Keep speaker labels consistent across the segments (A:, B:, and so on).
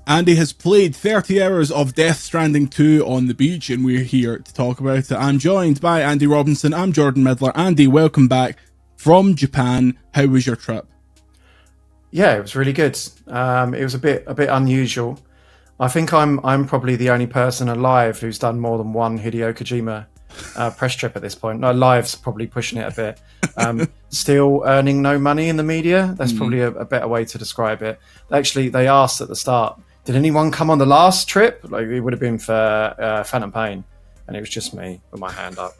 A: Andy has played 30 hours of Death Stranding 2 on the beach, and we're here to talk about it. I'm joined by Andy Robinson. I'm Jordan Midler. Andy, welcome back from Japan. How was your trip?
B: Yeah, it was really good. It was a bit unusual. I think I'm probably the only person alive who's done more than one Hideo Kojima press trip at this point. No, live's probably pushing it a bit. Still earning no money in the media. That's probably a better way to describe it. Actually, they asked at the start, did anyone come on the last trip? Like, it would have been for Phantom Pain, and it was just me with my hand up.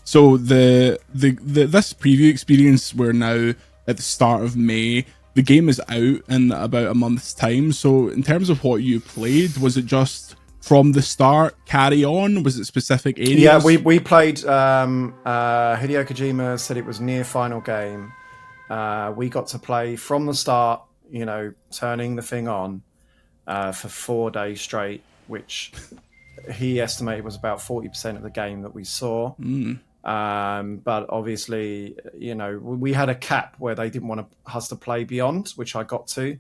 A: So this preview experience, we're now at the start of May. The game is out in about a month's time. So in terms of what you played, was it just from the start, carry on? Was it specific areas?
B: Yeah, we played, Hideo Kojima said it was near final game. We got to play from the start, you know, turning the thing on for 4 days straight, which he estimated was about 40% of the game that we saw. But obviously, you know, we had a cap where they didn't want us to play beyond, which I got to.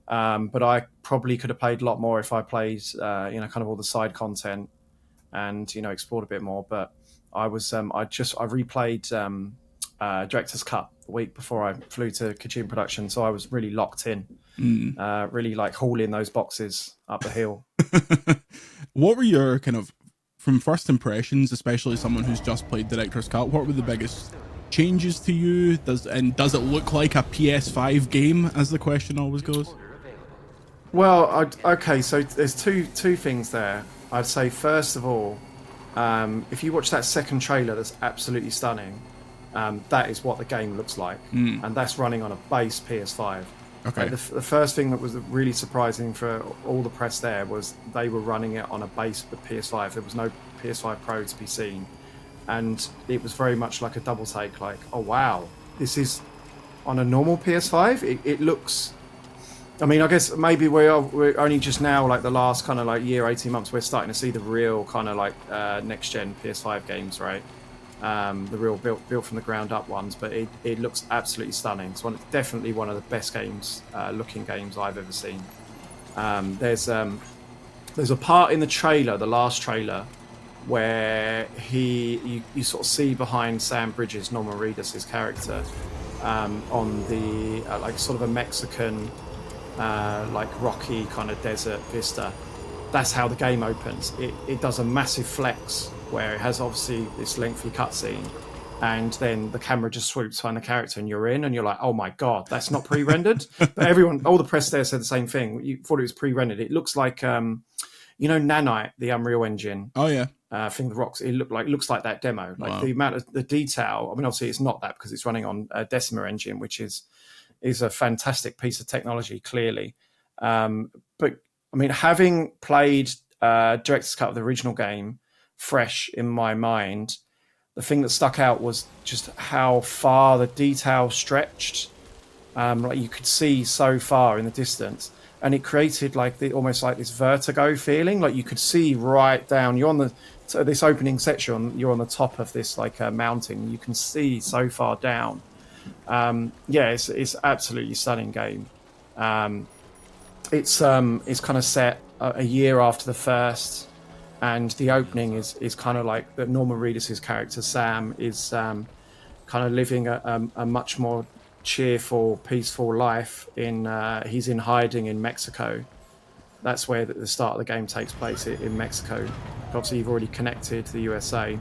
B: But I probably could have played a lot more if I played, you know, kind of all the side content and, you know, explored a bit more. But I replayed Director's Cut the week before I flew to Kojima Productions, so I was really locked in, really like hauling those boxes up the hill.
A: What were your kind of, from first impressions, especially someone who's just played Director's Cut, what were the biggest changes to you? Does it look like a PS5 game, as the question always goes?
B: Well, okay, so there's two things there. I'd say, first of all, if you watch that second trailer, that's absolutely stunning. That is what the game looks like, and that's running on a base PS5.
A: Okay.
B: Like the first thing that was really surprising for all the press there was they were running it on a base with PS5. There was no PS5 Pro to be seen, and it was very much like a double take. Like, oh wow, this is on a normal PS5. It looks. I mean, I guess maybe we're only just now, like the last kind of like year, 18 months, we're starting to see the real kind of like next gen PS5 games, right? The real built from the ground up ones, but it looks absolutely stunning. It's definitely one of the best games, looking games I've ever seen. There's a part in the trailer, the last trailer, where you sort of see behind Sam Bridges, Norman Reedus' character, on the like sort of a Mexican, like rocky kind of desert vista. That's how the game opens. It does a massive flex where it has obviously this lengthy cutscene, and then the camera just swoops behind the character and you're in, and you're like, oh my god, that's not pre-rendered. But all the press there said the same thing. You thought it was pre-rendered. It looks like, you know, Nanite, the Unreal Engine.
A: Oh yeah.
B: Thing the rocks. It looks like that demo. Like
A: Wow.
B: The amount of the detail. I mean, obviously it's not that because it's running on a Decima engine, which is a fantastic piece of technology, clearly. But I mean, having played Director's Cut of the original game fresh in my mind, the thing that stuck out was just how far the detail stretched. Like you could see so far in the distance, and it created like almost like this vertigo feeling. Like you could see right down. You're on this opening section. You're on the top of this like mountain. You can see so far down. Yeah, it's absolutely stunning game. It's kind of set a year after the first. And the opening is kind of like that. Norman Reedus' character Sam is kind of living a much more cheerful, peaceful life. He's in hiding in Mexico. That's where the start of the game takes place, in Mexico. Obviously, you've already connected to the USA,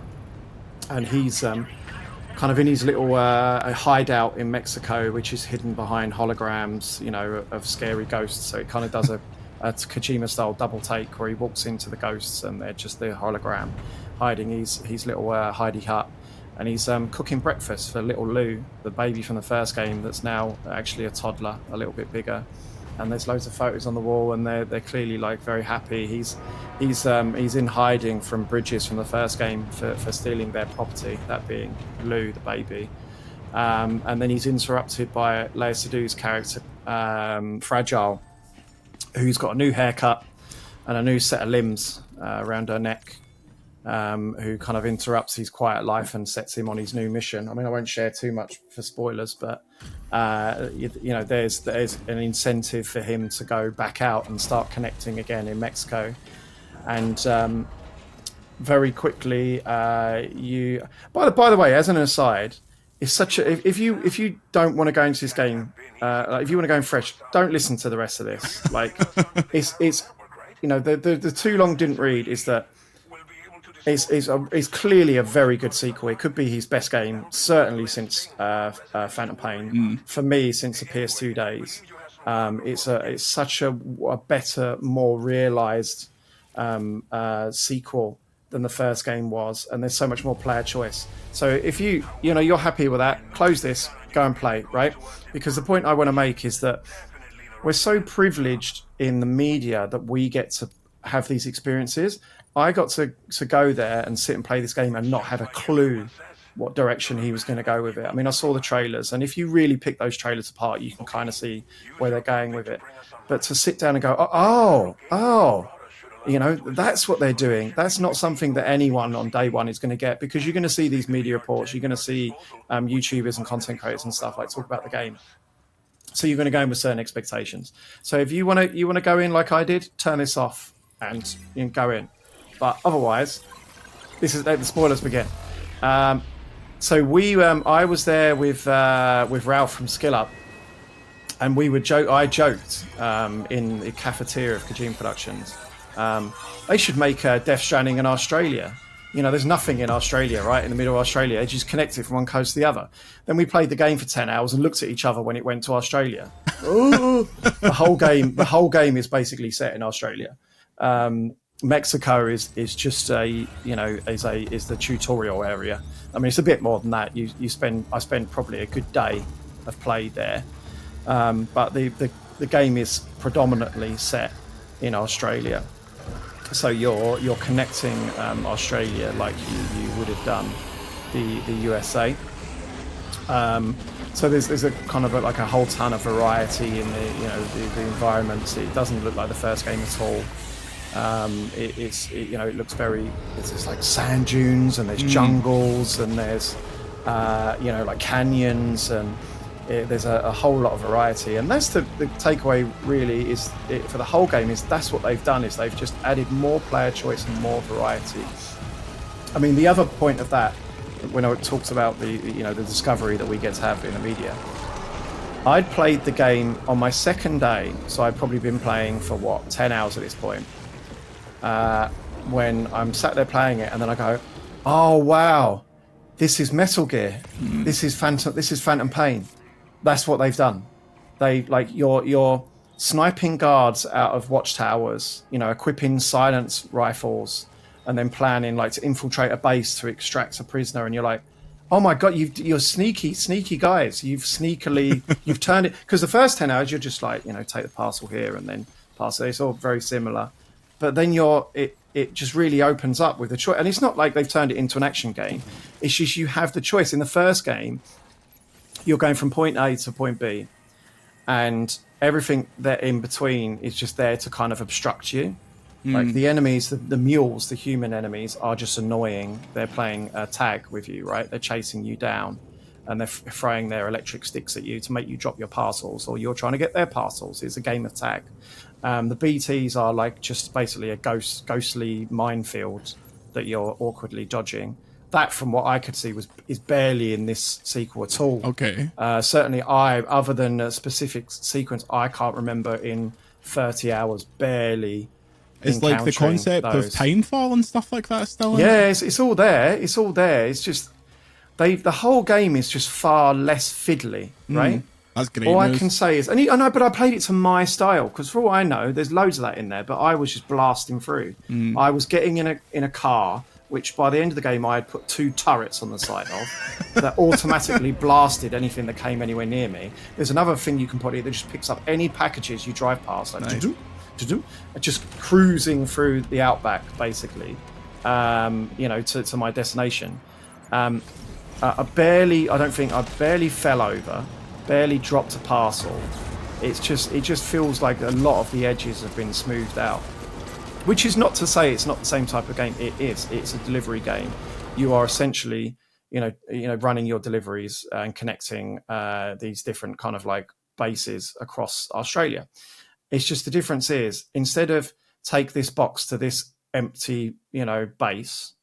B: and he's kind of in his little hideout in Mexico, which is hidden behind holograms, you know, of scary ghosts. So it kind of does a Kojima-style double take where he walks into the ghosts and they're just the hologram hiding his little hidey hut, and he's cooking breakfast for little Lou, the baby from the first game that's now actually a toddler, a little bit bigger. And there's loads of photos on the wall, and they're clearly like very happy. He's in hiding from Bridges from the first game for stealing their property, that being Lou, the baby. And then he's interrupted by Lea Seydoux' character, Fragile, who's got a new haircut and a new set of limbs around her neck. who kind of interrupts his quiet life and sets him on his new mission. I mean, I won't share too much for spoilers, but there's an incentive for him to go back out and start connecting again in Mexico, and very quickly you. By the way, as an aside, it's such a if you don't want to go into this game, if you want to go in fresh, don't listen to the rest of this. Like it's the too long didn't read is that. It's clearly a very good sequel. It could be his best game, certainly since Phantom Pain. For me, since the PS2 days, it's such a better, more realised sequel than the first game was, and there's so much more player choice. So if you're happy with that, close this, go and play, right? Because the point I want to make is that we're so privileged in the media that we get to have these experiences. I got to go there and sit and play this game and not have a clue what direction he was going to go with it. I mean, I saw the trailers, and if you really pick those trailers apart, you can kind of see where they're going with it. But to sit down and go, that's what they're doing. That's not something that anyone on day one is going to get, because you're going to see these media reports, you're going to see YouTubers and content creators and stuff like talk about the game. So you're going to go in with certain expectations. So if you want to go in like I did, turn this off and go in. But otherwise, this is the spoilers begin. So I was there with Ralph from Skill Up, and I joked in the cafeteria of Kojima Productions. They should make Death Stranding in Australia. There's nothing in Australia, right? In the middle of Australia, it's just connected from one coast to the other. Then we played the game for 10 hours and looked at each other when it went to Australia. The whole game is basically set in Australia. Mexico is just is the tutorial area. I mean, it's a bit more than that. I spent probably a good day of play there, but the game is predominantly set in Australia. So you're connecting Australia like you would have done the USA. So there's a kind of like a whole ton of variety in the environments. It doesn't look like the first game at all. It looks very. It's just like sand dunes, and there's jungles, and there's like canyons, and there's a whole lot of variety. And that's the takeaway really for the whole game is that's what they've done, is they've just added more player choice and more variety. I mean, the other point of that, when it talks about the discovery that we get to have in the media. I'd played the game on my second day, so I'd probably been playing for 10 hours at this point. When I'm sat there playing it, and then I go, "Oh wow, this is Metal Gear. This is Phantom Pain." That's what they've done. They you're sniping guards out of watchtowers, equipping silence rifles, and then planning to infiltrate a base to extract a prisoner. And you're like, "Oh my god, you're sneaky guys. You've turned it." Because the first 10 hours, you're just take the parcel here and then parcel. It's all very similar. But then it just really opens up with the choice. And it's not like they've turned it into an action game. It's just you have the choice. In the first game, you're going from point A to point B. And everything that in between is just there to kind of obstruct you. Like the enemies, the mules, the human enemies are just annoying. They're playing tag with you, right? They're chasing you down. And they're throwing their electric sticks at you to make you drop your parcels, or you're trying to get their parcels. It's a game of tag. The BTs are just basically a ghostly minefield that you're awkwardly dodging. That, from what I could see, is barely in this sequel at all.
A: Okay.
B: Certainly, other than a specific sequence, I can't remember in 30 hours barely.
A: It's like the concept of timefall and stuff like that still in
B: it? It's all there. It's all there. It's just the whole game is just far less fiddly, right?
A: That's great.
B: All I can say is, but I played it to my style, because for all I know, there's loads of that in there. But I was just blasting through. I was getting in a car, which by the end of the game I had put 2 turrets on the side of that automatically blasted anything that came anywhere near me. There's another thing you can put in that just picks up any packages you drive past, just cruising through the outback, basically, to my destination. I barely fell over. Barely dropped a parcel. It just feels like a lot of the edges have been smoothed out. which is not to say it's not the same type of game. It is. It's a delivery game. You are essentially, running your deliveries and connecting these different kind of like bases across Australia. It's just the difference is instead of take this box to this empty, base,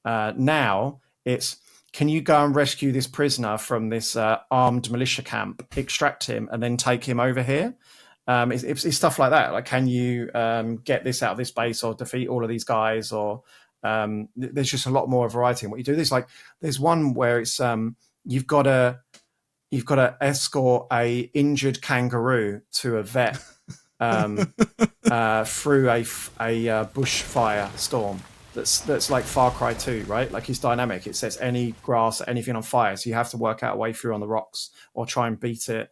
B: now it's can you go and rescue this prisoner from this armed militia camp, extract him, and then take him over here? It's stuff like that. Like, can you get this out of this base or defeat all of these guys? Or there's just a lot more variety in what you do. There's one where it's you've got to escort a injured kangaroo to a vet through a bushfire storm. That's like Far Cry 2, right? Like it's dynamic. It sets any grass, anything on fire. So you have to work out a way through on the rocks or try and beat it.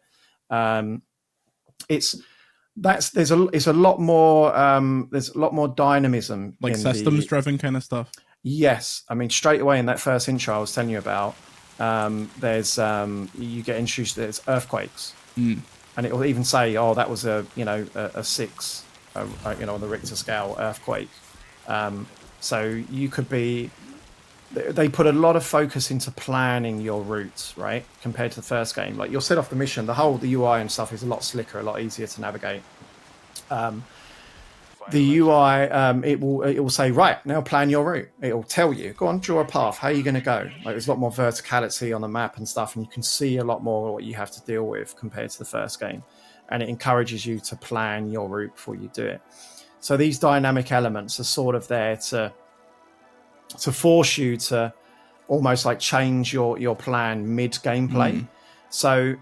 B: There's a lot more dynamism,
A: like systems driven kind of stuff.
B: Yes, I mean straight away in that first intro I was telling you about, there's you get introduced. There's earthquakes, and it will even say, "Oh, that was a 6, on the Richter scale earthquake." So you could be. They put a lot of focus into planning your routes, right? Compared to the first game, like you'll set off the mission. The UI and stuff is a lot slicker, a lot easier to navigate. The UI, it will say, right, now plan your route. It will tell you, go on, draw a path. How are you going to go? Like there's a lot more verticality on the map and stuff, and you can see a lot more what you have to deal with compared to the first game. And it encourages you to plan your route before you do it. So these dynamic elements are sort of there to force you to almost like change your plan mid gameplay. So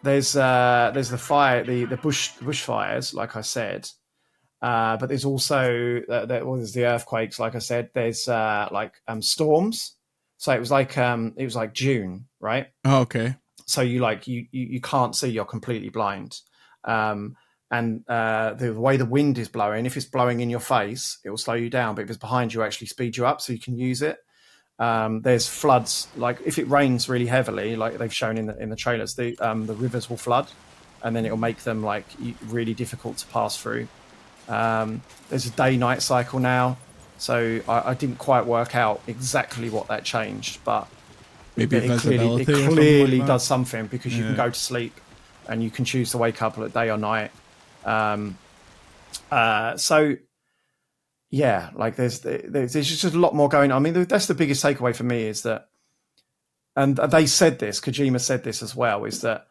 B: there's the fire, the bushfires, like I said, but there's also there's the earthquakes, like I said. There's storms. So it was like June, right?
A: Oh, okay.
B: So you can't see, you're completely blind. And the way the wind is blowing, if it's blowing in your face, it will slow you down. But if it's behind you, actually speed you up so you can use it. There's floods. Like if it rains really heavily, like they've shown in the trailers, the rivers will flood, and then it will make them like really difficult to pass through. There's a day-night cycle now, so I didn't quite work out exactly what that changed, but
A: maybe
B: it clearly does something because you can go to sleep and you can choose to wake up at day or night. So yeah, like there's just a lot more going on. I mean, that's the biggest takeaway for me is that, and they said this, Kojima said this as well, is that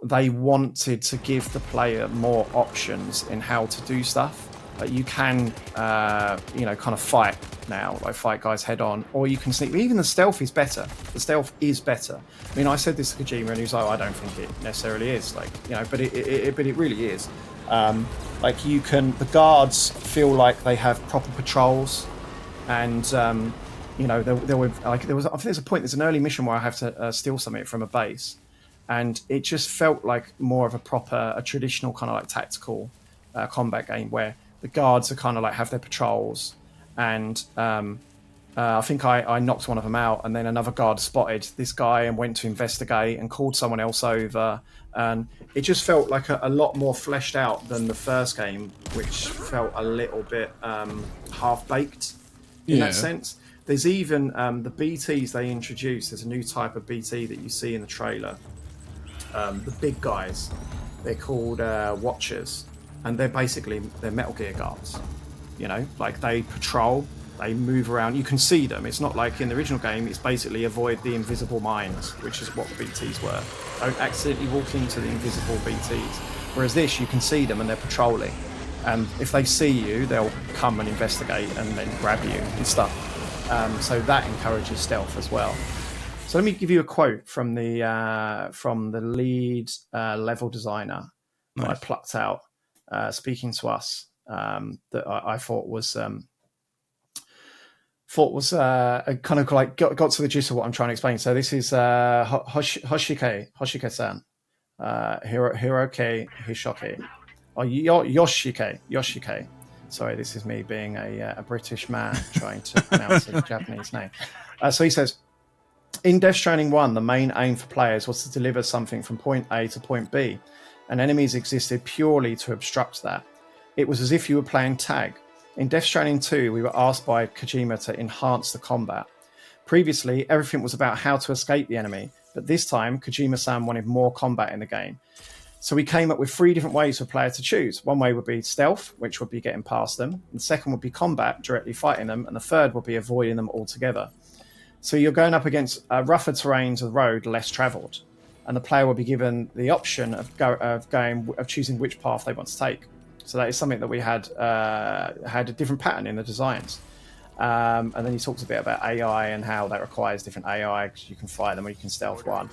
B: they wanted to give the player more options in how to do stuff. Like you can, kind of fight now, like fight guys head on, or you can sneak. Even the stealth is better. The stealth is better. I mean, I said this to Kojima, and he was like, "I don't think it necessarily is." Like, but it really is. Like the guards feel like they have proper patrols, and there's an early mission where I have to steal something from a base, and it just felt like more of a traditional kind of like tactical combat game where the guards are kind of like have their patrols, and I think I knocked one of them out, and then another guard spotted this guy and went to investigate and called someone else over, and it just felt like a lot more fleshed out than the first game, which felt a little bit half-baked in that sense. There's even the BTs they introduced. There's a new type of BT that you see in the trailer. The big guys, they're called Watchers, and they're Metal Gear guards. Like they patrol, they move around. You can see them. It's not like in the original game. It's basically avoid the invisible mines, which is what the BTs were. Don't accidentally walk into the invisible BTs. Whereas this, you can see them and they're patrolling. And if they see you, they'll come and investigate and then grab you and stuff. So that encourages stealth as well. So let me give you a quote from the lead level designer that I plucked out, speaking to us, that I thought was kind of like got to the gist of what I'm trying to explain. So this is Hoshike-san, Hiroke Hishoke, or Yoshike. Sorry, this is me being a British man trying to pronounce a Japanese name. So he says, in Death Stranding 1, the main aim for players was to deliver something from point A to point B, and enemies existed purely to obstruct that. It was as if you were playing tag, In Death Stranding 2, we were asked by Kojima to enhance the combat. Previously, everything was about how to escape the enemy, but this time, Kojima-san wanted more combat in the game. So we came up with 3 different ways for a player to choose. One way would be stealth, which would be getting past them. And the second would be combat, directly fighting them. And the third would be avoiding them altogether. So you're going up against rougher terrains of the road, less travelled. And the player will be given the option of choosing which path they want to take. So that is something that we had a different pattern in the designs. And then he talks a bit about AI and how that requires different AI, because you can fight them or you can stealth one.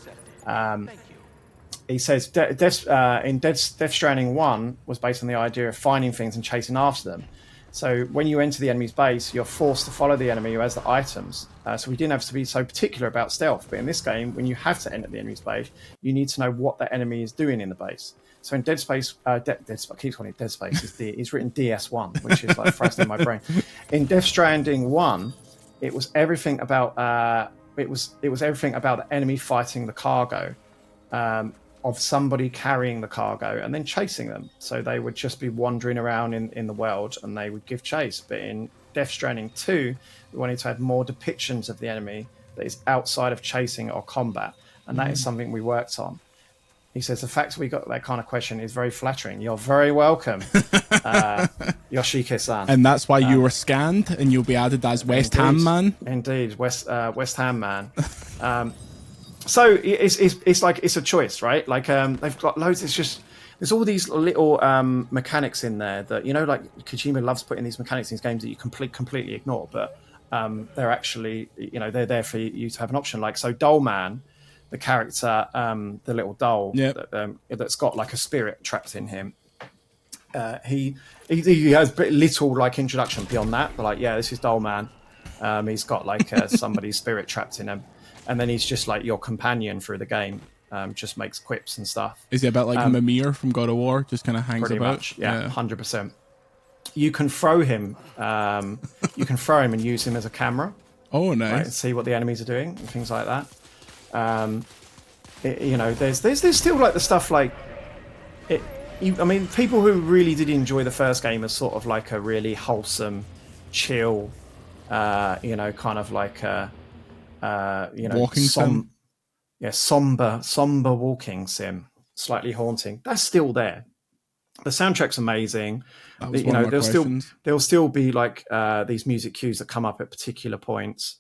B: He says in Death Stranding 1 was based on the idea of finding things and chasing after them. So when you enter the enemy's base, you're forced to follow the enemy who has the items. So we didn't have to be so particular about stealth. But in this game, when you have to enter the enemy's base, you need to know what the enemy is doing in the base. So in Dead Space, I keep calling it Dead Space. It's written DS1, which is like thrust in my brain. In Death Stranding 1, it was everything about everything about the enemy fighting the cargo. Of somebody carrying the cargo and then chasing them. So they would just be wandering around in the world and they would give chase. But in Death Stranding 2, we wanted to have more depictions of the enemy that is outside of chasing or combat. And that is something we worked on. He says, the fact we got that kind of question is very flattering. You're very welcome, Yoshike-san.
A: And that's why you were scanned and you'll be added as West Ham Man?
B: Indeed, West Ham Man. So it's like it's a choice, right? Like they've got loads. There's all these little mechanics in there that, you know, like Kojima loves putting these mechanics in these games that you completely ignore, but they're actually, you know, they're there for you to have an option. Like, so Doll Man, the character, the little doll that's got like a spirit trapped in him. He has little like introduction beyond that, but like, yeah, this is Doll Man. He's got like somebody's spirit trapped in him. And then he's just like your companion through the game, just makes quips and stuff.
A: Is he a bit like Mimir from God of War? Just kind of hangs
B: pretty
A: about?
B: Much, yeah, 100%. You can throw him. And use him as a camera.
A: Oh, nice.
B: Right, and see what the enemies are doing and things like that. You know, there's still like the stuff like it. I mean, people who really did enjoy the first game as sort of like a really wholesome, chill, you know, kind of like a. You know,
A: walking sim?
B: Yeah, somber walking sim, slightly haunting. That's still there. The soundtrack's amazing.
A: That was
B: you
A: one
B: know,
A: of my
B: there'll still be like these music cues that come up at particular points.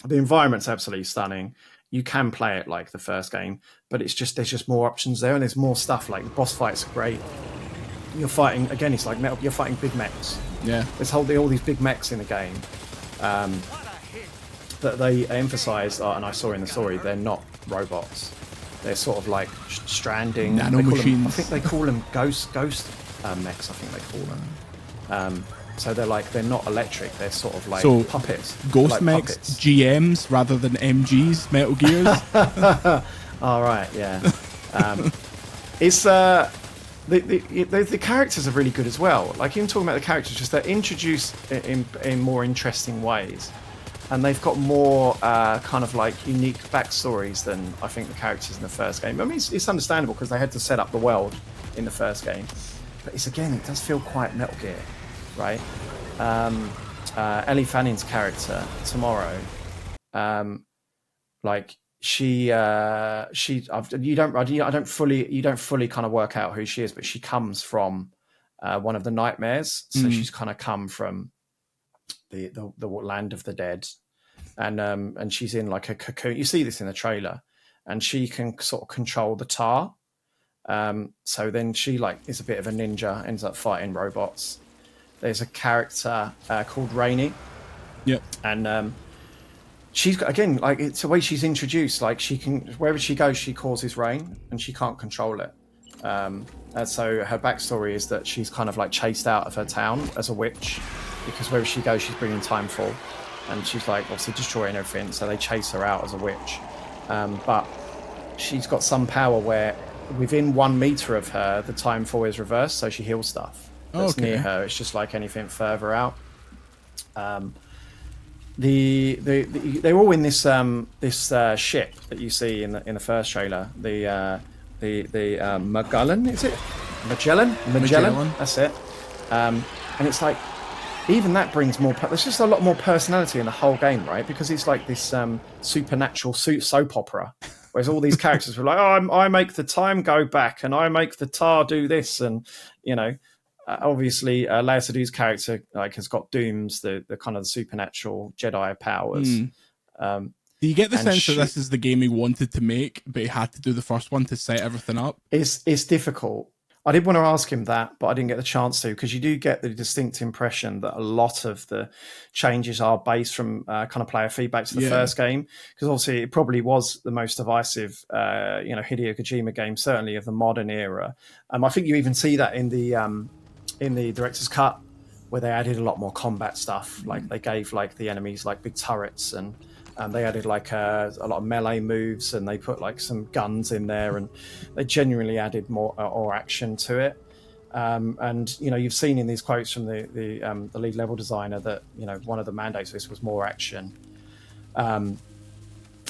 B: The environment's absolutely stunning. You can play it like the first game, but there's just more options there, and there's more stuff. Like the boss fights are great. You're fighting again. It's like metal. You're fighting big mechs.
A: Yeah,
B: there's all these big mechs in the game. That they emphasise, and I saw in the story, they're not robots. They're sort of like stranding
A: nano machines.
B: I think they call them ghost mechs. I think they call them. So they're not electric. They're sort of like puppets.
A: Ghost
B: like
A: mechs,
B: puppets.
A: GMs rather than MGs, Metal Gears.
B: All right, yeah. It's the characters are really good as well. Like even talking about the characters, just they're introduced in more interesting ways. And they've got more kind of like unique backstories than I think the characters in the first game. I mean, it's understandable because they had to set up the world in the first game. But it does feel quite Metal Gear, right? Ellie Fanning's character, Tomorrow, like you don't fully kind of work out who she is, but she comes from one of the nightmares. So she's kind of come from the land of the dead, and she's in like a cocoon. You see this in the trailer, and she can sort of control the tar. So then she like is a bit of a ninja, ends up fighting robots. There's a character called Rainy.
A: Yep.
B: And she's got, again, like it's the way she's introduced. Like she can, wherever she goes, she causes rain, and she can't control it. And so her backstory is that she's kind of like chased out of her town as a witch, because wherever she goes, she's bringing timefall, and she's like obviously destroying everything. So they chase her out as a witch, but she's got some power where within 1 meter of her, the timefall is reversed, so she heals stuff that's near her. It's just like anything further out. They're all in this ship that you see in the first trailer. The Magellan, is it? Magellan. That's it. And it's like even that brings more. There's just a lot more personality in the whole game, right? Because it's like this supernatural soap opera, whereas all these characters were like, "Oh, I make the time go back, and I make the tar do this," and you know, obviously, Lea Seydoux character like has got Doom's the kind of the supernatural Jedi powers.
A: Do you get the sense that this is the game he wanted to make, but he had to do the first one to set everything up?
B: It's difficult. I did want to ask him that, but I didn't get the chance to, because you do get the distinct impression that a lot of the changes are based from kind of player feedback to the first game, because obviously it probably was the most divisive, Hideo Kojima game, certainly of the modern era. I think you even see that in the director's cut, where they added a lot more combat stuff. Like they gave like the enemies like big turrets, and they added like a lot of melee moves, and they put like some guns in there, and they genuinely added more action to it. And you've seen in these quotes from the lead level designer that one of the mandates of this was more action.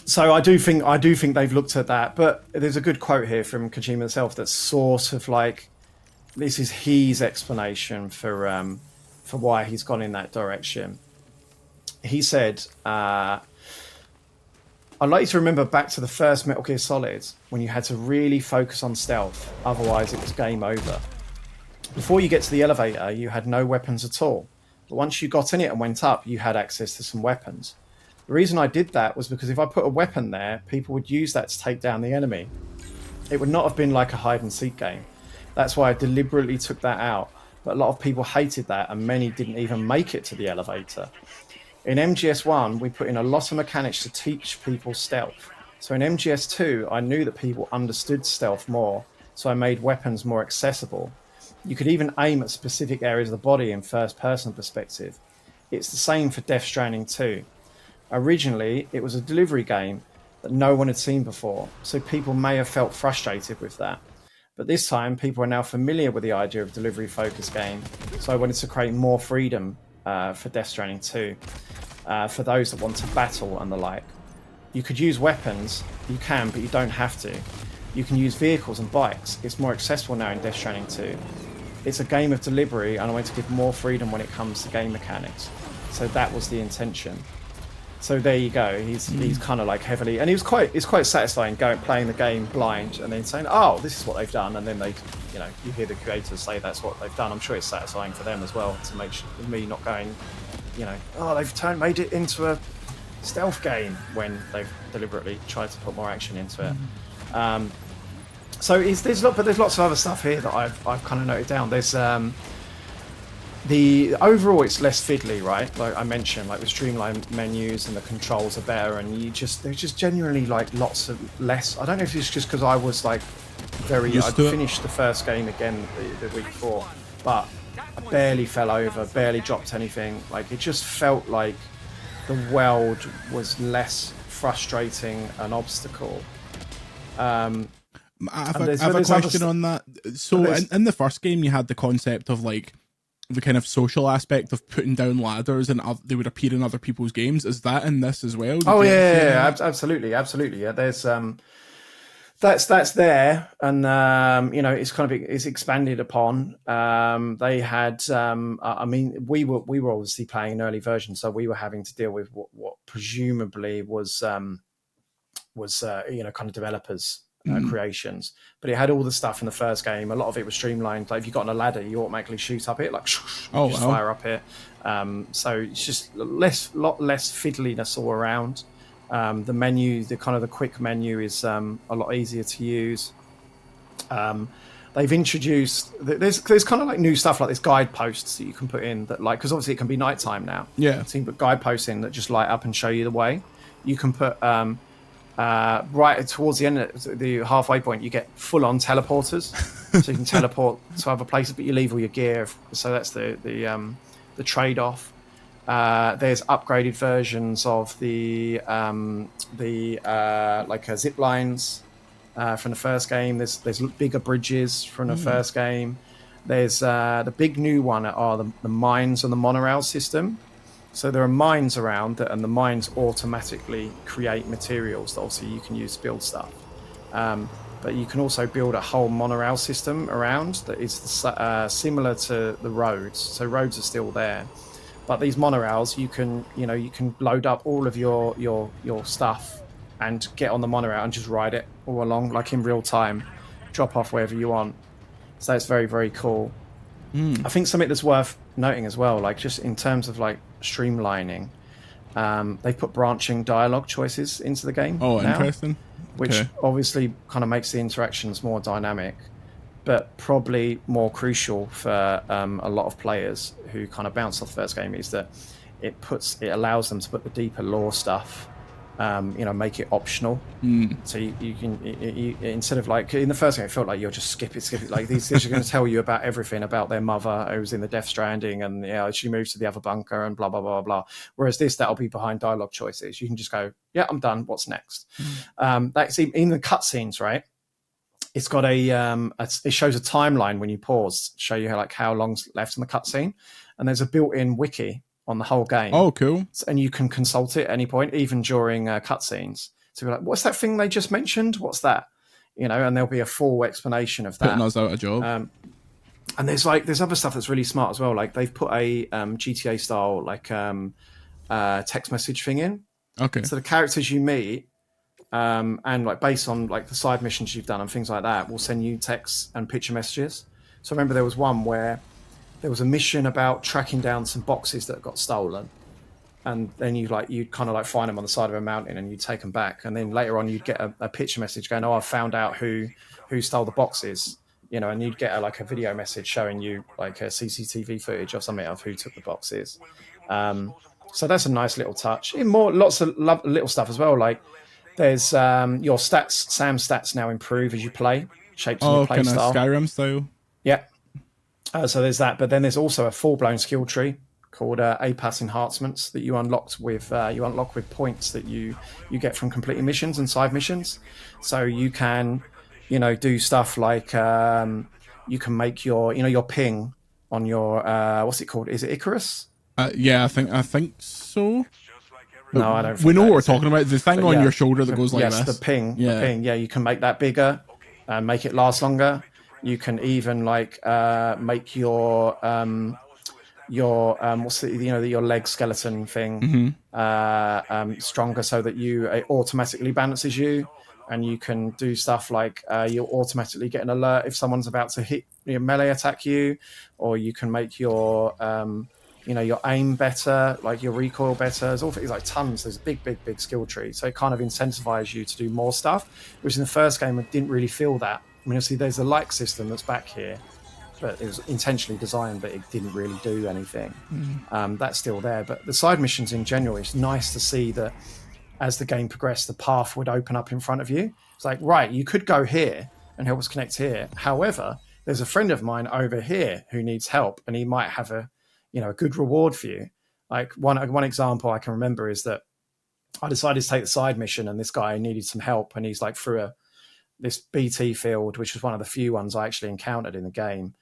B: So I do think they've looked at that, but there's a good quote here from Kojima himself that's sort of like, this is his explanation for why he's gone in that direction. He said, I'd like you to remember back to the first Metal Gear Solid, when you had to really focus on stealth, otherwise it was game over. Before you get to the elevator, you had no weapons at all. But once you got in it and went up, you had access to some weapons. The reason I did that was because if I put a weapon there, people would use that to take down the enemy. It would not have been like a hide and seek game. That's why I deliberately took that out. But a lot of people hated that, and many didn't even make it to the elevator. In MGS1, we put in a lot of mechanics to teach people stealth. So in MGS2, I knew that people understood stealth more, so I made weapons more accessible. You could even aim at specific areas of the body in first-person perspective. It's the same for Death Stranding 2. Originally, it was a delivery game that no one had seen before, so people may have felt frustrated with that. But this time, people are now familiar with the idea of delivery-focused game, so I wanted to create more freedom for Death Stranding 2, for those that want to battle and the like. You could use weapons, you can, but you don't have to. You can use vehicles and bikes. It's more accessible now in Death Stranding 2. It's a game of delivery, and I want to give more freedom when it comes to game mechanics. So that was the intention. So there you go. He's kind of like heavily, and it's quite satisfying playing the game blind and then saying, oh, this is what they've done, and then they, you hear the creators say that's what they've done. I'm sure it's satisfying for them as well to make sure, me not going, oh, they've made it into a stealth game when they've deliberately tried to put more action into it. So there's lots of other stuff here that I've kind of noted down. There's the overall, it's less fiddly, right? Like I mentioned, like the streamlined menus and the controls are better, and there's just genuinely like lots of less. I don't know if it's just because I was like I finished the first game again the week before, but I barely fell over, barely dropped anything. Like it just felt like the world was less frustrating an obstacle.
A: I have a question on that. So in the first game, you had the concept of like the kind of social aspect of putting down ladders, and they would appear in other people's games. Is that in this as well?
B: Absolutely. Yeah, there's that's there, and it's kind of it's expanded upon. They had, I mean, we were obviously playing an early version, so we were having to deal with what presumably was kind of developers. Creations, but it had all the stuff in the first game. A lot of it was streamlined. Like if you got on a ladder, you automatically shoot up it, like fire up it. So it's just lot less fiddliness all around. The menu, the quick menu, is a lot easier to use. They've introduced there's kind of like new stuff like this guideposts that you can put in that, like, because obviously it can be nighttime now.
A: Yeah,
B: so you can put guideposts in that just light up and show you the way. You can put right towards the end of the halfway point, you get full-on teleporters, so you can teleport to other places, but you leave all your gear. So that's the trade-off. There's upgraded versions of the zip lines from the first game. There's bigger bridges from the first game. There's the big new one are the mines on the monorail system. So there are mines around, and the mines automatically create materials that obviously you can use to build stuff. But you can also build a whole monorail system around that is similar to the roads. So roads are still there. But these monorails, you can load up all of your stuff and get on the monorail and just ride it all along, like in real time, drop off wherever you want. So it's very, very cool. I think something that's worth noting as well, like just in terms of like streamlining, they've put branching dialogue choices into the game.
A: Oh,
B: now,
A: interesting.
B: which obviously kind of makes the interactions more dynamic, but probably more crucial for a lot of players who kind of bounce off the first game is that it allows them to put the deeper lore stuff, make it optional. So you can instead of like in the first game, it felt like you'll just skip it. Like these are going to tell you about everything about their mother who was in the Death Stranding, and she moves to the other bunker and blah blah blah blah. Whereas that'll be behind dialogue choices. You can just go, yeah, I'm done. What's next? That's in the cutscenes, right? It's got it shows a timeline when you pause, show you how long's left in the cutscene, and there's a built-in wiki on the whole game.
A: Oh, cool!
B: And you can consult it at any point, even during cutscenes. So you're like, "What's that thing they just mentioned? What's that?" And there'll be a full explanation of that.
A: Putting us out a job.
B: And there's other stuff that's really smart as well. Like they've put a GTA style text message thing in.
A: Okay.
B: So the characters you meet. And like based on like the side missions you've done and things like that, will send you texts and picture messages. So I remember there was one where there was a mission about tracking down some boxes that got stolen, and then you'd kind of like find them on the side of a mountain and you'd take them back, and then later on you'd get a picture message going, "Oh, I found out who stole the boxes," and you'd get a video message showing you like a CCTV footage or something of who took the boxes. So that's a nice little touch. Lots of little stuff as well, like. There's your stats, Sam's stats now improve as you play, shaped in your play style.
A: Skyrim style.
B: Yeah. So there's that, but then there's also a full-blown skill tree called APAS enhancements that you unlock with points that you get from completing missions and side missions. So you can, do stuff like you can make your ping on your what's it called? Is it Icarus?
A: Yeah, I think so.
B: No, I don't think
A: we know what we're talking about. The thing on your shoulder that goes like
B: this.
A: Yes,
B: the ping. Yeah, you can make that bigger and make it last longer. You can even make your your leg skeleton thing stronger so that it automatically balances you, and you can do stuff like you'll automatically get an alert if someone's about to hit melee attack you, or you can make your your aim better, like your recoil better. There's all things like tons. There's a big skill tree. So it kind of incentivizes you to do more stuff, which in the first game I didn't really feel that. I mean, obviously there's a like system that's back here, but it was intentionally designed, but it didn't really do anything. That's still there. But the side missions in general, it's nice to see that as the game progressed, the path would open up in front of you. It's like, right, you could go here and help us connect here. However, there's a friend of mine over here who needs help, and he might have a good reward for you. Like one example I can remember is that I decided to take the side mission, and this guy needed some help, and he's like through this BT field, which was one of the few ones I actually encountered in the game.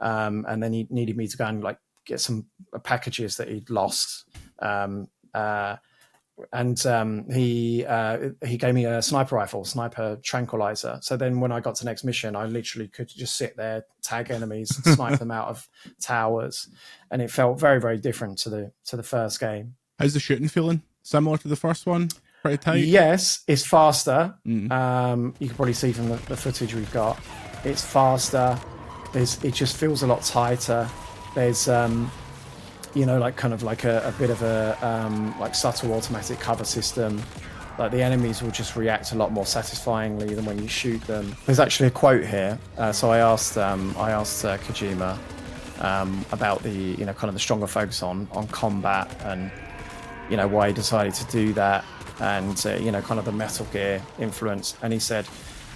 B: And then he needed me to go and like get some packages that he'd lost. He gave me a sniper tranquilizer. So then when I got to the next mission, I literally could just sit there, tag enemies, and snipe them out of towers. And it felt very, very different to the first game.
A: How's the shooting feeling? Similar to the first one? Pretty tight?
B: Yes, it's faster. You can probably see from the footage we've got. It's faster. It just feels a lot tighter. There's like kind of like a bit of a like subtle automatic cover system. Like the enemies will just react a lot more satisfyingly than when you shoot them. There's actually a quote here. So I asked Kojima about the kind of the stronger focus on combat, and why he decided to do that, and kind of the Metal Gear influence. And he said,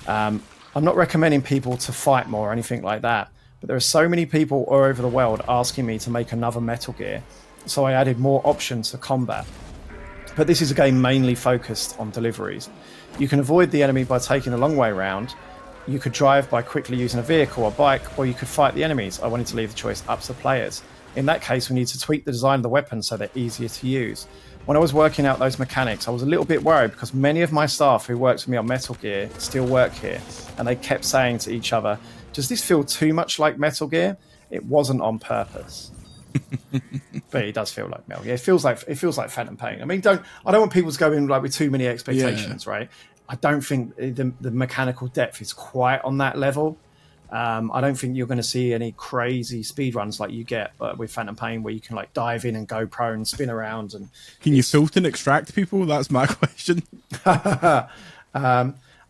B: I'm not recommending people to fight more or anything like that, but there are so many people all over the world asking me to make another Metal Gear, so I added more options to combat. But this is a game mainly focused on deliveries. You can avoid the enemy by taking the long way around. You could drive by quickly using a vehicle or bike, or you could fight the enemies. I wanted to leave the choice up to the players. In that case, we need to tweak the design of the weapons so they're easier to use. When I was working out those mechanics, I was a little bit worried because many of my staff who worked with me on Metal Gear still work here, and they kept saying to each other, does this feel too much like Metal Gear? It wasn't on purpose. But it does feel like Metal Gear. It feels like Phantom Pain. I mean, I don't want people to go in like with too many expectations, right? I don't think the mechanical depth is quite on that level. I don't think you're going to see any crazy speed runs like you get with Phantom Pain, where you can like dive in and go prone, spin around, and
A: can you Fulton extract people? That's my question.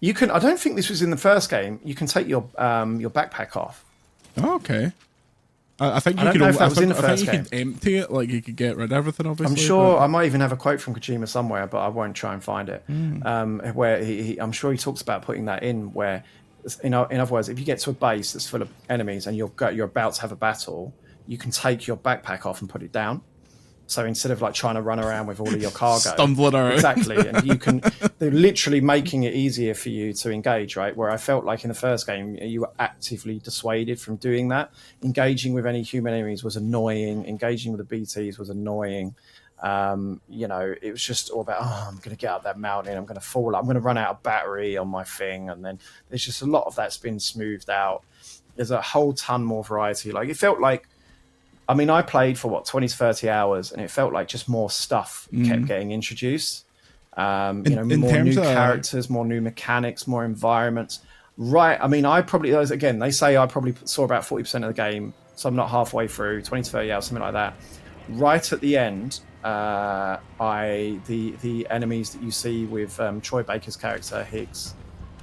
B: You can. I don't think this was in the first game. You can take your backpack off.
A: Oh, okay. I think you
B: I don't
A: could.
B: know if that
A: I
B: was
A: think,
B: in the
A: I think
B: first
A: you
B: game.
A: could empty it, like you could get rid of everything. Obviously,
B: I'm sure I might even have a quote from Kojima somewhere, but I won't try and find it. Where I'm sure he talks about putting that in. Where, in other words, if you get to a base that's full of enemies and you're about to have a battle, you can take your backpack off and put it down. So instead of like trying to run around with all of your cargo,
A: stumbling around,
B: exactly, and they're literally making it easier for you to engage, right? Where I felt like in the first game, you were actively dissuaded from doing that. Engaging with any human enemies was annoying. Engaging with the BTs was annoying. It was just all about, I'm going to get up that mountain, I'm going to fall, I'm going to run out of battery on my thing, and then there's just a lot of that's been smoothed out. There's a whole ton more variety. Like it felt like. I mean, I played for 20 to 30 hours, and it felt like just more stuff kept getting introduced. More new characters, more new mechanics, more environments. Right. I mean, they say I probably saw about 40% of the game, so I'm not halfway through, 20 to 30 hours, something like that. Right at the end, the enemies that you see with Troy Baker's character, Higgs,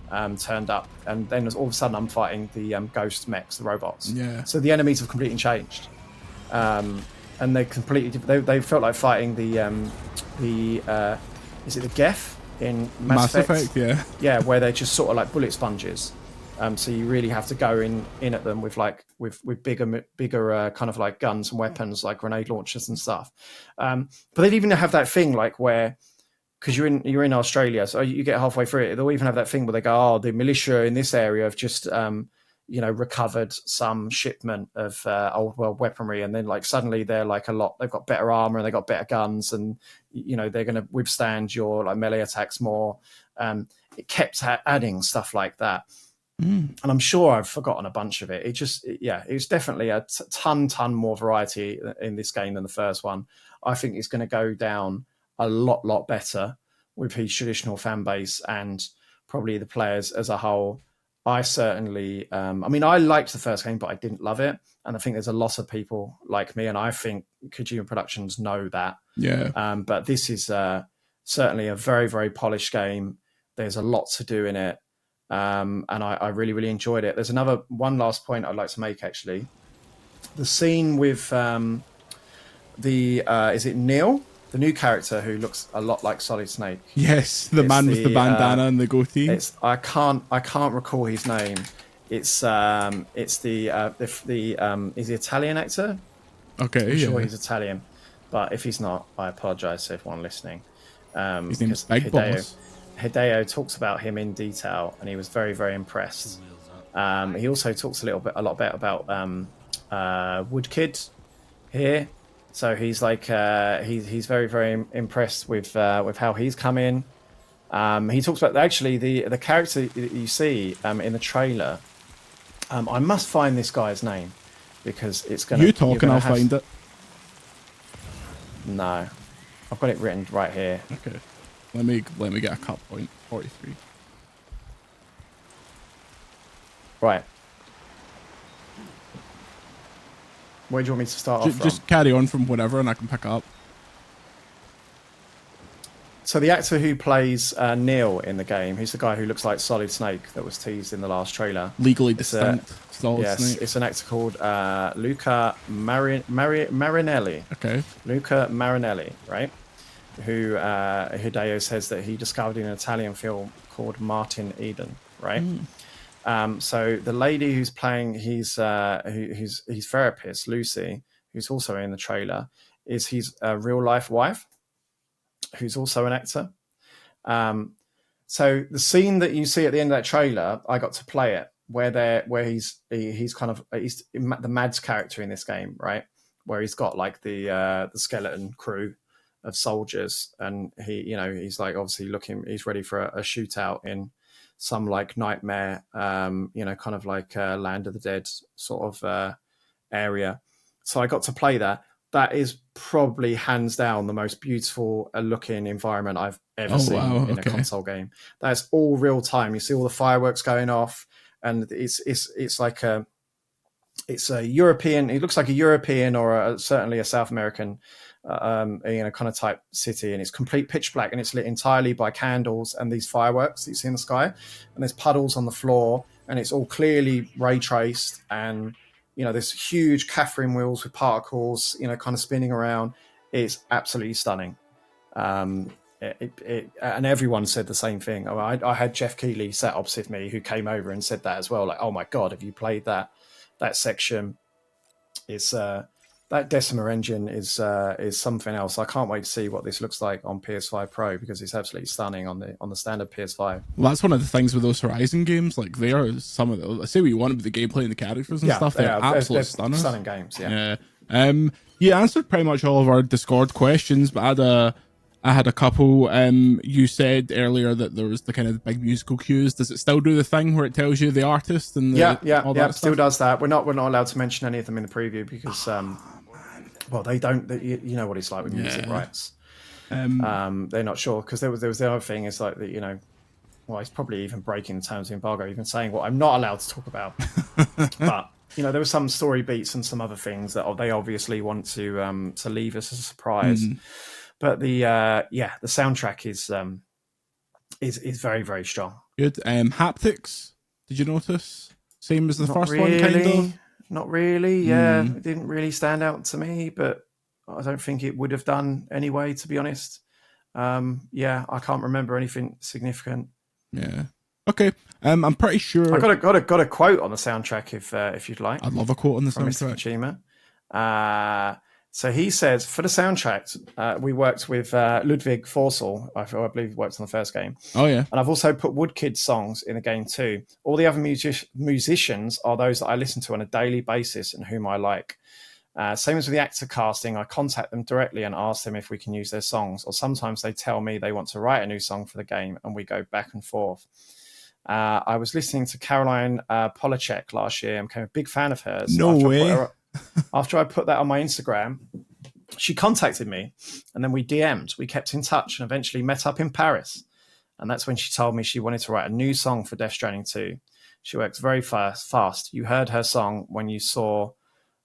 B: turned up, and then all of a sudden I'm fighting the ghost mechs, the robots.
A: Yeah.
B: So the enemies have completely changed. And they they felt like fighting is it the Geth in Mass Effect? Yeah, where they're just sort of like bullet sponges. So you really have to go in at them with bigger kind of like guns and weapons, like grenade launchers and stuff. But they'd even have that thing like where, because you're in Australia, so you get halfway through it, they'll even have that thing where they go, oh, the militia in this area have just recovered some shipment of old world weaponry, and then like suddenly they're like they've got better armor and they've got better guns, and they're going to withstand your like melee attacks more. It kept adding stuff like that, and I'm sure I've forgotten a bunch of it. It's definitely a ton more variety in this game than the first one. I think it's going to go down a lot better with his traditional fan base and probably the players as a whole. I certainly, I liked the first game, but I didn't love it. And I think there's a lot of people like me, and I think Kojima Productions know that.
A: Yeah.
B: But this is certainly a very, very polished game. There's a lot to do in it. And I really, really enjoyed it. There's one last point I'd like to make, actually. The scene with is it Neil? The new character who looks a lot like Solid Snake.
A: Yes, the man with the bandana and the goatee.
B: I can't recall his name. It's the is the Italian actor?
A: Okay,
B: I'm sure he's Italian, but if he's not, I apologise to everyone listening.
A: His name's Big Boss.
B: Hideo talks about him in detail, and he was very, very impressed. He also talks a lot about Woodkid here. So he's like he's very, very impressed with how he's come in. He talks about actually the character that you see in the trailer. I must find this guy's name because it's gonna.
A: You talk and I'll find it.
B: No, I've got it written right here.
A: Okay, let me get a cut point. 43.
B: Right. Where do you want me to start off from?
A: Just carry on from whatever, and I can pick up.
B: So the actor who plays Neil in the game, who's the guy who looks like Solid Snake that was teased in the last trailer.
A: Legally distinct Solid Snake.
B: It's an actor called Luca Marinelli.
A: Okay.
B: Luca Marinelli, right? Who Hideo says that he discovered in an Italian film called Martin Eden, right? So the lady who's playing his therapist, Lucy, who's also in the trailer, is his real life wife, who's also an actor. So the scene that you see at the end of that trailer, I got to play it, where he's the Mads character in this game, right? Where he's got like the skeleton crew of soldiers, and he's like obviously he's ready for a shootout in some like nightmare, kind of like Land of the Dead sort of area. So I got to play that. That is probably hands down the most beautiful looking environment I've ever seen in a console game. That's all real time. You see all the fireworks going off, and it's like it's a European. It looks like a European or certainly a South American, kind of type city, and it's complete pitch black, and it's lit entirely by candles and these fireworks that you see in the sky, and there's puddles on the floor, and it's all clearly ray traced, and there's huge Catherine wheels with particles, kind of spinning around. It's absolutely stunning. And everyone said the same thing. I had Jeff Keighley sat opposite me, who came over and said that as well. Like, oh my God, have you played that section? Is that Decima engine is something else. I can't wait to see what this looks like on PS5 Pro, because it's absolutely stunning on the standard PS5.
A: Well, that's one of the things with those Horizon games. Like, they are some of the, say what you want about the gameplay and the characters and stuff. They're absolutely
B: stunning games. Yeah.
A: You answered pretty much all of our Discord questions, but I had a couple. You said earlier that there was the kind of big musical cues. Does it still do the thing where it tells you the artist and all that
B: still does that? We're not allowed to mention any of them in the preview because well, they don't. You know what it's like with music rights. They're not sure, because there was the other thing is like that. Well, he's probably even breaking the terms of embargo, even saying what I'm not allowed to talk about. But there were some story beats and some other things that they obviously want to leave us as a surprise. But the soundtrack is very, very strong.
A: Good. Haptics, did you notice? Same as the first one, kind of?
B: Not really. Yeah, it didn't really stand out to me, but I don't think it would have done anyway, to be honest. I can't remember anything significant.
A: Yeah. Okay. I'm pretty sure
B: I got a quote on the soundtrack if you'd like.
A: I'd love a quote on the soundtrack.
B: Mr. Kojima. So he says, for the soundtrack, we worked with Ludwig Forsell. I believe he worked on the first game.
A: Oh, yeah.
B: And I've also put Woodkid songs in the game too. All the other musicians are those that I listen to on a daily basis and whom I like. Same as with the actor casting, I contact them directly and ask them if we can use their songs. Or sometimes they tell me they want to write a new song for the game, and we go back and forth. I was listening to Caroline Polachek last year and became a big fan of hers.
A: No way.
B: After I put that on my Instagram, she contacted me, and then we DM'd. We kept in touch and eventually met up in Paris. And that's when she told me she wanted to write a new song for Death Stranding 2. She works very fast. You heard her song when you saw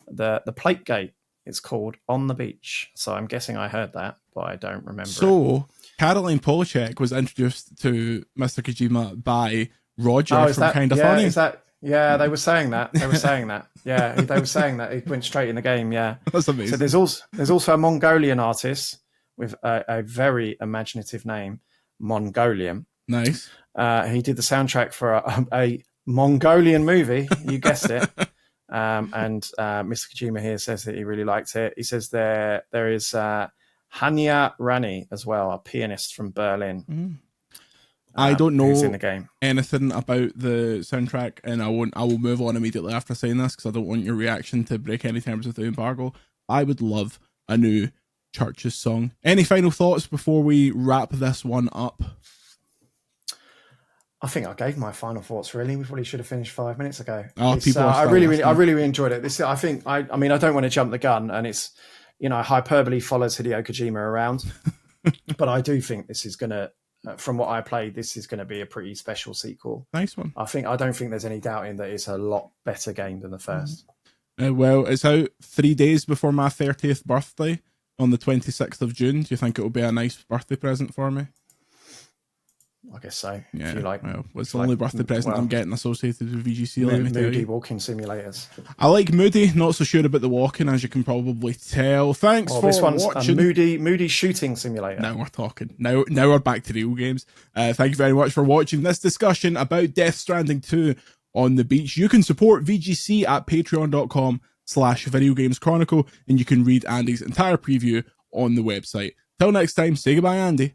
B: the plate gate. It's called On the Beach. So I'm guessing I heard that, but I don't remember.
A: So Caroline Polachek was introduced to Mr. Kojima by Roger from Kinda Funny.
B: Yeah, they were saying that. Yeah, they were saying that. It went straight in the game. Yeah,
A: that's amazing.
B: So there's also a Mongolian artist with a very imaginative name, Mongolian.
A: Nice.
B: He did the soundtrack for a Mongolian movie. You guessed it. And Mr. Kojima here says that he really liked it. He says there is Hanya Rani as well, a pianist from Berlin.
A: I don't know
B: in the game.
A: anything about the soundtrack, and I will move on immediately after saying this because I don't want your reaction to break any terms of the embargo. I would love a new Churches song. Any final thoughts before we wrap this one up?
B: I think I gave my final thoughts. Really, we probably should have finished 5 minutes ago.
A: Oh,
B: I really enjoyed it. I think I don't want to jump the gun, and it's hyperbole follows Hideo Kojima around, but I do think this is gonna. From what I played, this is going to be a pretty special sequel.
A: Nice one.
B: I don't think there's any doubting that it's a lot better game than the first.
A: Well, it's out 3 days before my 30th birthday on the 26th of June. Do you think it will be a nice birthday present for me?
B: I guess so.
A: Yeah,
B: if you like.
A: Well, it's the only birthday present I'm getting associated with VGC.
B: Moody walking simulators.
A: I like Moody. Not so sure about the walking, as you can probably tell. Thanks for
B: this one's
A: watching.
B: A Moody shooting simulator.
A: Now we're talking. Now we're back to real games. Thank you very much for watching this discussion about Death Stranding 2 on the beach. You can support VGC at patreon.com/videogameschronicle, and you can read Andy's entire preview on the website. Till next time, say goodbye, Andy.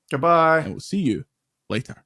B: Goodbye.
A: And we'll see you later.